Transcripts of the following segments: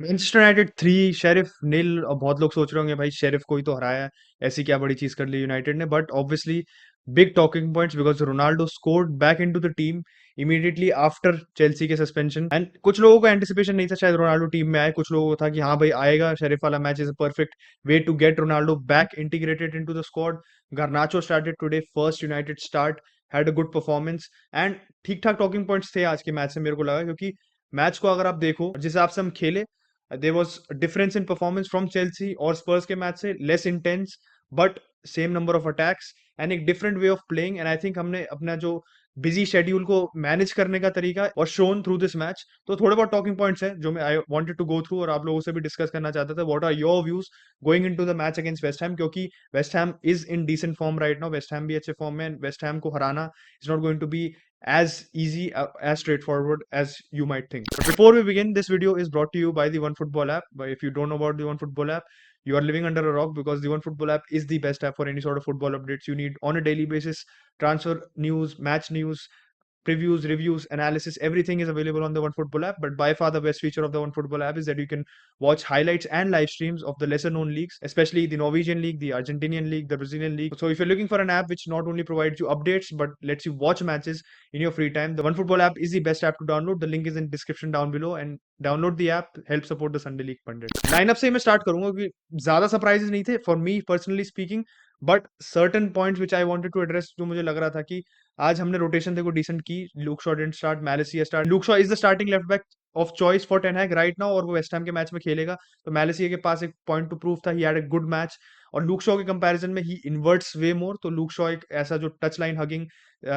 Manchester United 3 sheriff नील। और बहुत लोग सोच रहे होंगे भाई शेरिफ को ही तो हराया है, ऐसी क्या बड़ी चीज कर ली यूनाइटेड ने। But obviously big talking points because Ronaldo scored back into the team immediately after Chelsea के सस्पेंशन। एंड कुछ लोगों को एंटिसिपेशन नहीं था शायद रोनाल्डो टीम में आए, कुछ लोगों को था कि हाँ भाई आएगा शेरिफ वाला match is a perfect way to get Ronaldo back integrated into the squad. Garnacho started today first United start, had a good performance. And ठीक ठाक टॉकिंग पॉइंट्स थे आज के मैच से मेरे को लगा, क्योंकि मैच को अगर आप देखो जिस हिसाब से हम खेले, there was difference in performance from Chelsea और स्पर्स के मैच से, less intense but same number of attacks and एक different way of playing. And I think हमने अपना जो बिजी शेड्यूल को मैनेज करने का तरीका और शोन थ्रू दिस मैच। तो थोड़े बहुत टॉकिंग पॉइंट्स हैं जो मैं I wanted to go through और आप लोगों से भी डिस्कस करना चाहता था। What are your views going into the match against West Ham, क्योंकि West Ham is in decent form right now, West Ham भी अच्छे फॉर्म में, वेस्ट हैम को हराना is not going to be as easy, as straightforward as you might think. But before we begin, this video is brought to you by the OneFootball app. But if you don't know about the OneFootball app, you are living under a rock, because the OneFootball app is the best app for any sort of football updates you need on a daily basis. Transfer news, match news, previews, reviews, analysis, everything is available on the OneFootball app. But by far the best feature of the OneFootball app is that you can watch highlights and live streams of the lesser known leagues, especially the Norwegian league, the Argentinian league, the Brazilian league. So if you're looking for an app which not only provides you updates but lets you watch matches in your free time, the OneFootball app is the best app to download. The link is in description down below, and download the app, help support the Sunday League Pundit. Lineup से ही मैं start करूंगा क्योंकि ज्यादा surprises नहीं थे for me personally speaking, but certain points which I wanted to address, जो मुझे लग रहा था कि आज हमने रोटेशन देखो डिसेंट की। Luke Shaw didn't start, Malacia start. Luke Shaw is the starting left back of choice for Ten Hag right now, और वो वेस्ट हैम के मैच में खेलेगा। तो मैलेसिया के पास एक पॉइंट टू प्रूव था, ही हैड अ गुड मैच। और लूक शॉ के कंपैरिजन में ही इन्वर्ट्स वे मोर। तो लूक शॉ एक ऐसा जो touch line hugging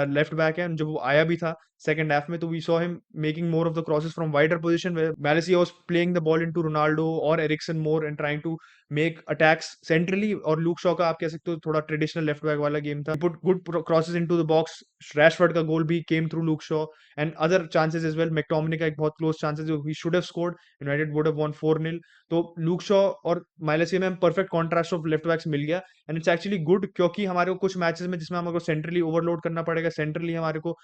left back है, जब वो आया भी था सेकंड हाफ में, तो we saw him making more of the crosses from wider position, where Malacia was playing the ball into Ronaldo और Eriksen more and trying to make attacks centrally. और लूक शॉ का आप कह सकते हो थोड़ा ट्रेडिशनल लेफ्ट बैक वाला game था, put good crosses into the box. Rashford का गोल भी came through Luke Shaw and other chances as well. McTominay का एक बहुत क्लोज चांसेस जो he should have scored, United would have won 4-0। तो Luke Shaw और Malacia में perfect contrast of left backs मिल गया, एंड इट्स एक्चुअली गुड, क्योंकि हमारे को कुछ मैचेस में जिसमें हमको सेंट्रली ओवरलोड करना पड़ेगा, सेंट्रली हमारे को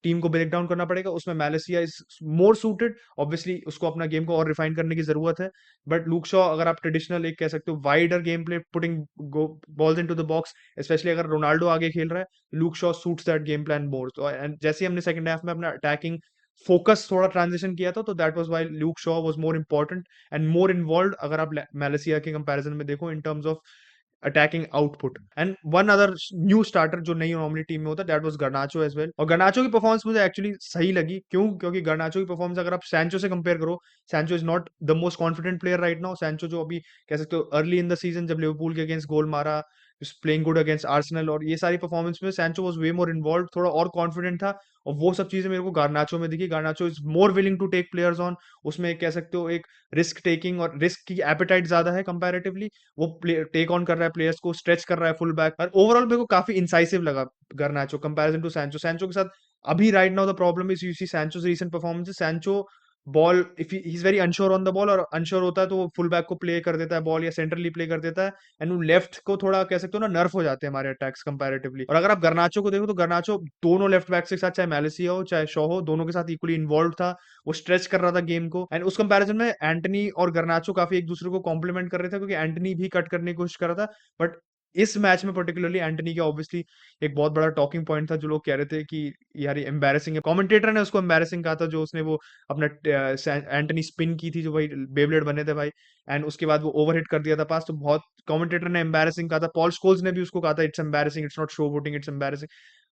टीम को ब्रेक डाउन करना पड़ेगा, उसमें मैलेसिया इज मोर सूटेड। ऑब्वियसली उसको अपना गेम को और रिफाइन करने की जरूरत है। बट लूक शॉ अगर आप ट्रेडिशनल एक कह सकते हो wider game play, putting balls into the box, specially अगर रोनाल्डो आगे खेल रहा है, Luke Shaw suits that game plan मोर। तो एंड जैसे ही हमने सेकंड हाफ में अपना अटैकिंग फोकस थोड़ा ट्रांजिशन किया था, तो that was why Luke Shaw was more important and more involve, अगर आप मैलेसिया के कंपैरिजन में देखो in terms of attacking output. And one other new starter जो नहीं नॉर्मली टीम में होता, that was Garnacho as well. और गर्नाचो की परफॉर्मेंस मुझे एक्चुअली सही लगी, क्यों? क्योंकि गर्नाचो की परफॉर्मेंस अगर आप सैंचो से कंपेयर करो, Sancho is not the most confident player right now. Sancho जो अभी कह सकते हो अर्ली इन द सीजन जब लिवरपूल के अगेंस्ट गोल मारा, प्लेइंग गुड अगेंस्ट आर्सेनल, और ये सारी परफॉर्मेंस में Sancho was way more involve, थोड़ा और कॉन्फिडेंट था। और वो सब चीजें मेरे को गार्नाचो में दिखी। Garnacho is more willing to take players on, उसमें कह सकते हो एक रिस्क टेकिंग और रिस्क की एपेटाइट ज्यादा है कंपैरेटिवली। वो टेक ऑन कर रहा है प्लेयर्स को, स्ट्रेच कर रहा है फुल बैक। और ओवरऑल मेरे को काफी इंसाइसिव लगा Garnacho comparison to Sancho. Sancho के साथ अभी right now the problem is, you see Sancho's recent performances, Sancho ball if he is very unsure on the ball, और अनश्योर होता है तो वो फुल बैक को प्ले कर देता है बॉल, या सेंट्रली प्ले कर देता है, एंड वो लेफ्ट को थोड़ा कह सकते हो ना नर्फ हो जाते हैं हमारे अटैक्स कंपैरेटिवली। और अगर आप गर्नाचो को देखो तो गर्नाचो दोनों लेफ्ट बैक के साथ, चाहे मैलेसिया हो चाहे शॉ हो, दोनों के साथ इक्वली इन्वॉल्व था। वो स्ट्रेच कर रहा था गेम को, एंड उस कंपैरिजन में एंटनी और गर्नाचो काफी एक दूसरे को कॉम्प्लीमेंट कर रहे थे, क्योंकि एंटनी भी कट करने की कोशिश कर रहा था। बट इस मैच में पर्टिकुलरली एंटनी का ऑब्वियसली एक बहुत बड़ा टॉकिंग पॉइंट था, जो लोग कह रहे थे कि यार एम्बैरेसिंग है। कमेंटेटर ने उसको एम्बैरेसिंग कहा था, जो उसने वो अपना एंटनी स्पिन की थी, जो भाई बेब्लेड बने थे भाई, एंड उसके बाद वो ओवरहिट कर दिया था पास। तो बहुत कमेंटेटर ने एम्बैरेसिंग कहा था, पॉल स्कोल्स ने भी उसको कहा था it's embarrassing, it's not showboating, it's embarrassing.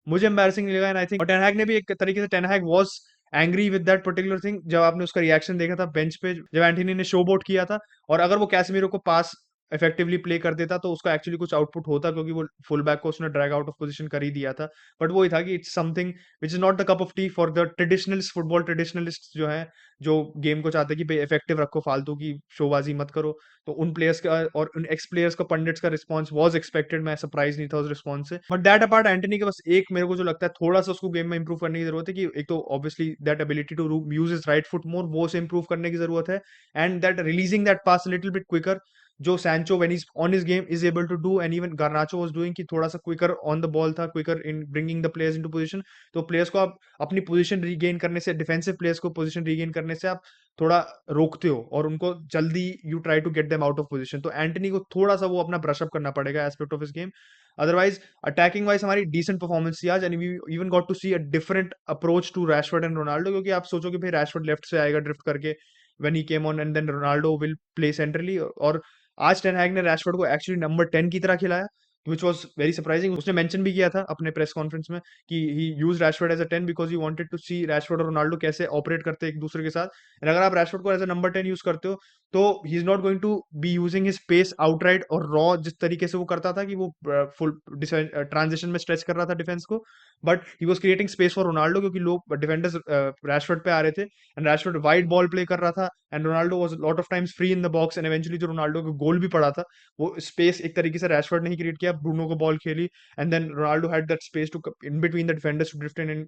मुझे एम्बैरेसिंग लगा, and I think Ten Hag ने भी एक तरीके से, Ten Hag was angry with that particular thing. जब आपने उसका रिएक्शन देखा था बेंच पे जब एंटनी ने शो बोट किया था, और अगर वो कैसेमीरो को पास इफेक्टिवली प्ले कर देता तो उसका एक्चुअली कुछ आउटपुट होता, क्योंकि वो फुल बैक को उसने ड्रैग आउट ऑफ पोजीशन कर ही दिया था। बट वही था कि it's something which is not the cup of T for the traditionalist, football traditionalist जो है, जो गेम को चाहते हैं कि इफेक्टिव रखो, फालतू की शोबाजी मत करो। तो उन प्लेयर्स का और उन एक्स प्लेयर्स का, पंडित्स का रिस्पॉन्स वाज एक्सपेक्टेड, मैं सरप्राइज नहीं था उस रिस्पॉन्स से। बट दैट अपार्ट, एंटनी के बस एक मेरे को जो लगता है थोड़ा सा उसको गेम में इंप्रूव करने की जरूरत है, कि एक तो obviously that ability to use is right foot more, वो से इंप्रूव करने की जरूरत है। And that releasing that pass little bit quicker, जो Sancho when is on his game is able to do, and even Garnacho was doing, कि थोड़ा सा क्विकर ऑन द बॉल था, quicker in bringing the players into position. तो players को आप अपनी position regain करने से, डिफेंसिव प्लेयर्स को पोजीशन रीगेन करने से आप थोड़ा रोकते हो और उनको जल्दी you try to get them out of position. तो एंटनी को थोड़ा सा वो अपना ब्रश अप करना पड़ेगा aspect of his game. Otherwise attacking wise हमारी डिसेंट परफॉर्मेंस थी आज, and we even got to see a different approach to Rashford and Ronaldo, क्योंकि आप सोचो कि भाई रैशफोर्ड लेफ्ट से आएगा ड्रिफ्ट करके when he came on, and then Ronaldo will play centrally. और आज टेन हैग ने रैशफोर्ड को एक्चुअली नंबर 10 की तरह खिलाया, विच वॉज वेरी सरप्राइजिंग। उसने मेंशन भी किया था अपने प्रेस कॉन्फ्रेंस में कि he use Rashford as a 10 because he wanted to see Rashford और रोनाल्डो कैसे ऑपरेट करते हैं एक दूसरे के साथ। एंड अगर आप रैशफोर्ड को एज अ नंबर 10 यूज करते हो तो he is not going to be using his space outright और रॉ, जिस तरीके से वो करता था कि वो फुल ट्रांजिशन में स्ट्रेच कर रहा था डिफेंस को, but he was creating space for Ronaldo क्योंकि लोग डिफेंडर्स रैशफोर्ड पे आ रहे थे, and Rashford wide ball play कर रहा था, and Ronaldo was lot of times free in the box, and eventually जो रोनाल्डो को गोल भी पड़ा था वो स्पेस एक तरीके से रैशफोर्ड ने ही क्रिएट किया, ब्रूनो को बॉल खेली, and then Ronaldo had that space to in between the defenders to drift in and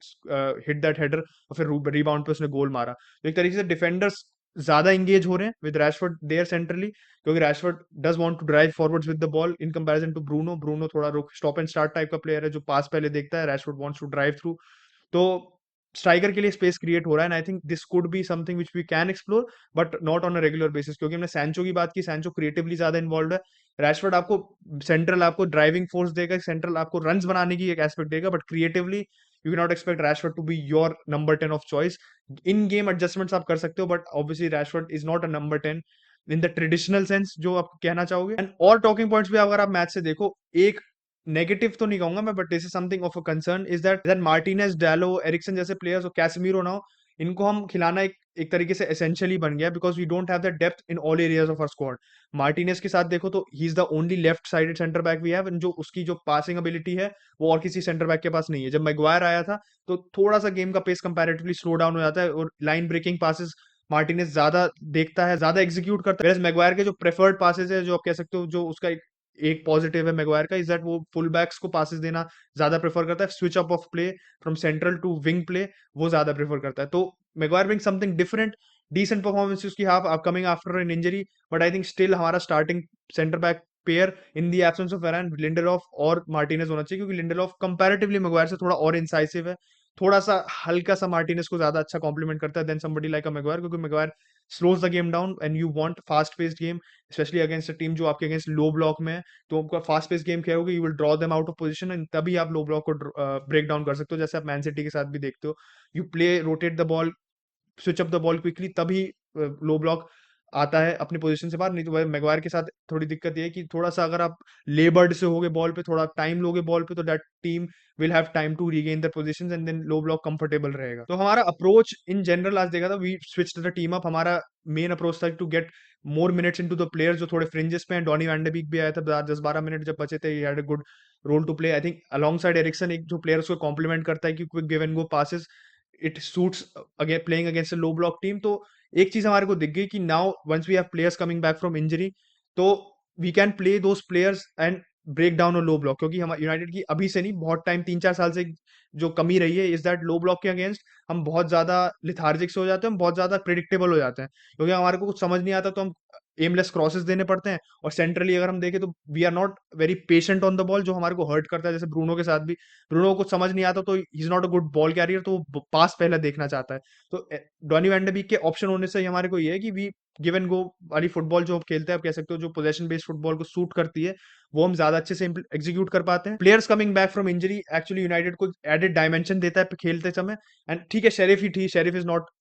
hit that header, और फिर रीबाउंड पे उसने गोल मारा। तो एक तरीके से डिफेंडर्स ज्यादा इंगेज हो रहे हैं विद रैशफोर्ड देयर सेंट्रली, क्योंकि Rashford does want to drive forwards with the ball in comparison to Bruno. Bruno थोड़ा रुक स्टॉप एंड स्टार्ट टाइप का प्लेयर है जो पास पहले देखता है, Rashford wants to drive through. तो स्ट्राइकर के लिए स्पेस क्रिएट हो रहा है, and I think this could be something which we can explore, but not on a regular basis, क्योंकि हमने सैंचो की बात की, सैंचो क्रिएटिवली ज्यादा इन्वॉल्व है। रैशफोर्ड आपको सेंट्रल आपको ड्राइविंग फोर्स देगा, सेंट्रल आपको रन्स बनाने की एक एस्पेक्ट देगा, but creatively you can not expect Rashford to be your number 10 of choice. In game adjustments आप कर सकते हो, but obviously Rashford is not a number 10 in the traditional sense जो आप कहना चाहोगे। एंड और टॉकिंग पॉइंट्स भी अगर आप मैच से देखो, एक नेगेटिव तो नहीं कहूंगा मैं, but this is something of a concern is that Martinez, Dalot, Eriksen जैसे प्लेयर्स और कैसेमीरो नाउ, इनको हम खिलाना एक तरीके से एसेंशियली बन गया, because we don't have the depth in all areas of our squad. Martinez के साथ देखो तो he is the only left sided centre back we have, जो उसकी जो पासिंग एबिलिटी है वो और किसी सेंटर बैक के पास नहीं है। जब मैगवायर आया था तो थोड़ा सा गेम का पेस कंपैरेटिवली स्लो डाउन हो जाता है, और लाइन ब्रेकिंग पासेस मार्टिनेज ज्यादा देखता है, ज्यादा एग्जीक्यूट करता है। मैगवायर के जो प्रेफर्ड पासेस है, जो आप कह सकते हो जो उसका एक पॉजिटिव है मैगवायर का, इज दैट वो फुल बैक्स को पासेस देना ज्यादा प्रेफर करता है, switch up of play from central to wing play वो ज्यादा प्रेफर करता है। तो Maguire bring something different, decent performance उसकी half coming after an injury, but I think still हमारा starting centre back pair in the absence of Varane Lindelof और Martinez होना चाहिए, क्योंकि लिंडेलॉफ कंपैरेटिवली मैगवायर से थोड़ा और इंसाइसिव है, थोड़ा सा हल्का सा मार्टिनेज को ज्यादा अच्छा कॉम्प्लीमेंट करता है then somebody like a Maguire, क्योंकि Maguire slows the game down and you want fast paced game, especially against a team जो आपके अगेंस्ट लो ब्लॉक में है। तो आपका फास्ट पेस गेम खेलोगे, you will draw them out of position, and तभी आप लो ब्लॉक को ब्रेक डाउन कर सकते हो, जैसे आप मैन सिटी के साथ भी देखते हो। You play rotate the ball, switch up the ball quickly, तभी लो ब्लॉक आता है अपनी पोजीशन से बाहर। नहीं तो मैगवायर के साथ थोड़ी दिक्कत ये है कि थोड़ा सा अगर आप लेबर्ड से होगे बॉल पे, थोड़ा टाइम लोगे बॉल पे, तो that team will have time to regain their positions, and then low block comfortable रहेगा। तो हमारा अप्रोच इन जनरल आज देखा था, we switched the team up. हमारा मेन अप्रोच था to get more minutes into the players जो थोड़े फ्रिंजेस पे हैं। डॉनी वैन डे बीक भी आया था 10-12 मिनट जब बचे थे, he had a good role to play. I think alongside Eriksen एक जो प्लेयर्स को कॉम्प्लीमेंट करता है कि quick give and go passes, it suits again playing against a low block team. तो एक चीज हमारे को दिख गई कि now once we have players coming back from injury, तो we can play those players and break down a low block, क्योंकि हमारे यूनाइटेड की अभी से नहीं बहुत टाइम 3-4 साल से जो कमी रही है इज दैट लो ब्लॉक के अगेंस्ट हम बहुत ज्यादा लिथार्जिक से हो जाते हैं, हम बहुत ज्यादा प्रिडिक्टेबल हो जाते हैं, क्योंकि हमारे को कुछ समझ नहीं आता तो हम एमलेस क्रॉसेस देने पड़ते हैं। और सेंट्रली अगर हम देखें तो we are not very patient on the ball, जो हमारे को हर्ट करता है, जैसे ब्रूनो के साथ भी। ब्रूनो को कुछ समझ नहीं आता तो he is not a good ball carrier, तो वो पास पहले देखना चाहता है। तो डॉनी वैन डे बीक के ऑप्शन होने से हमारे को ये है कि वी गिव एंड गो वाली फुटबॉल जो खेलते हैं, आप कह सकते हो जो पोजेशन बेस्ड फुटबॉल को सूट करती है, वो हम ज्यादा अच्छे से एग्जीक्यूट कर पाते हैं। Players coming back from injury actually United को एडेड डायमेंशन देता है खेलते समय। एंड ठीक है, शेरिफ ही ठीक, sheriff is not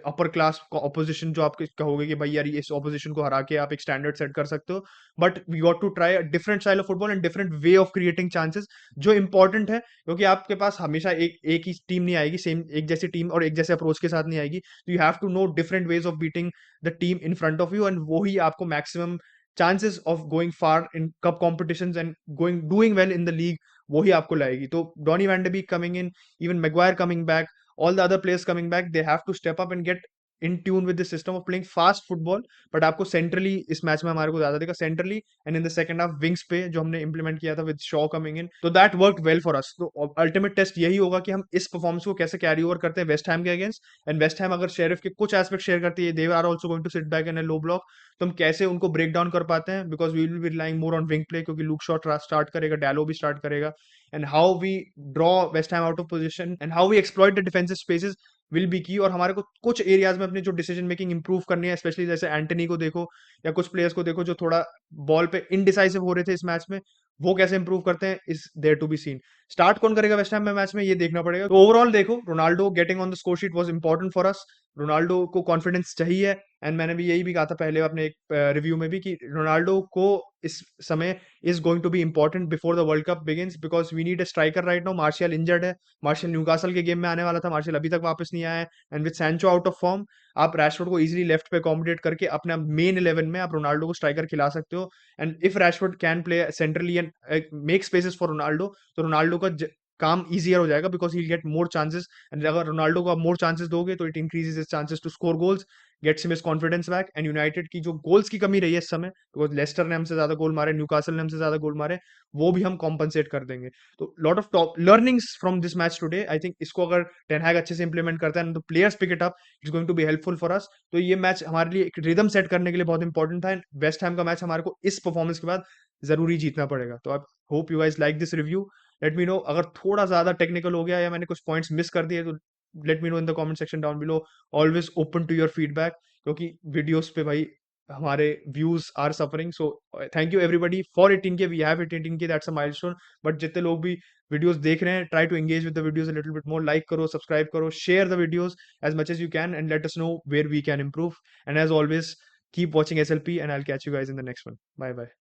upper class opposition जो आप कहोगे कि भाई यार इस ऑपोजिशन को हरा के आप एक स्टैंडर्ड सेट कर सकते हो, but we got to try a different style of football and different way of creating chances, जो इंपॉर्टेंट है, क्योंकि आपके पास हमेशा एक ही टीम नहीं आएगी, सेम एक जैसी टीम और एक जैसे अप्रोच के साथ नहीं आएगी। तो you have to know different ways of beating the team in front of you, and वो ही आपको maximum chances of going far in cup competitions and going doing well in the league वो ही आपको लाएगी। तो Donny van de Beek coming in, even Maguire coming back, all the other players coming back, they have to step up and get in tune with the system of playing fast football। But आपको centrally इस match में हमारे को ज्यादा देखा centrally, and in the second half wings पे जो हमने इंप्लीमेंट किया था विद शॉ कमिंग इन, तो that work well for us. तो अल्टीमेट टेस्ट यही होगा कि हम इस परफॉर्मेंस को कैसे कैरी ओवर करते हैं वेस्ट हैम के अगेंस्ट। एंड वेस्ट हैम अगर शेरिफ के कुछ एस्पेक्ट शेयर करती है, they are also going to sit back in a low block, तो हम कैसे उनको ब्रेक डाउन कर पाते हैं, because we will be relying more on wing play, क्योंकि लूक शॉ स्टार्ट करेगा, डैलो भी स्टार्ट करेगा, and how we draw West Ham out of position and how we exploit the defensive spaces will be की, और हमारे को कुछ areas में अपनी जो डिसीजन मेकिंग इंप्रूव करनी है, स्पेशली जैसे एंटनी को देखो या कुछ प्लेयर्स को देखो जो थोड़ा बॉल पे इनडिसाइसिव हो रहे थे इस मैच में, वो कैसे इंप्रूव करते हैं is there to be seen. Start कौन करेगा वेस्ट हैम में मैच में, ये देखना पड़ेगा। तो ओवरऑल देखो, Ronaldo getting on the score sheet was important for us. Ronaldo को कॉन्फिडेंस चाहिए, एंड मैंने भी यही भी कहा था पहले अपने एक रिव्यू में भी कि रोनाल्डो को इस समय is going to be important before the World Cup begins, because we need a striker right now. Martial injured है, मार्शियल न्यूकासल के गेम में आने वाला था, मार्शियल अभी तक वापस नहीं आया है, and with Sancho out of form आप रैशफोर्ड को इजीली लेफ्ट पे अकोमोडेट करके अपने मेन 11 में आप रोनाल्डो को स्ट्राइकर खिला सकते हो। And if Rashford can play centrally and make spaces for Ronaldo, तो रोनाल्डो का काम इजियर हो जाएगा, because he get more chances. And अगर रोनाल्डो को आप मोर चांसेस दोगे तो it increases his chances to score goals, gets him his confidence back. And United की जो गोल्स की कमी रही है इस समय, बिकॉज लेस्टर ने हमसे ज्यादा गोल मारे, न्यूकासल ने हमसे ज्यादा गोल मारे, वो भी हम कॉम्पनसेट कर देंगे। तो lot of top learnings from this match today. I think इसको अगर टेन हैग अच्छे से इंप्लीमेंट करता है, तो players pick it up, it's going to be helpful for us. तो ये मैच हमारे लिए एक रिदम सेट करने के लिए बहुत इंपॉर्टेंट था। वेस्ट हैम का मैच हमारे को इस परफॉर्मेंस के बाद जरूरी जीतना पड़ेगा। तो I hope you guys like this review. Late me no अगर थोड़ा ज्यादा टेक्निकल हो गया या मैंने कुछ पॉइंट्स मिस कर दिए, तो let me know in the comment section down below. Always open to your feedback, क्योंकि वीडियोस पे भाई हमारे views are suffering. So thank you everybody for 18K, we have 18K, that's a milestone. But जितने लोग भी videos देख रहे हैं, try to engage with the videos a little bit more, like करो, सब्सक्राइब करो, share the videos as much as you can, and let us know where we can improve. And as always, keep watching SLP, and I'll catch you guys in the next one. Bye bye.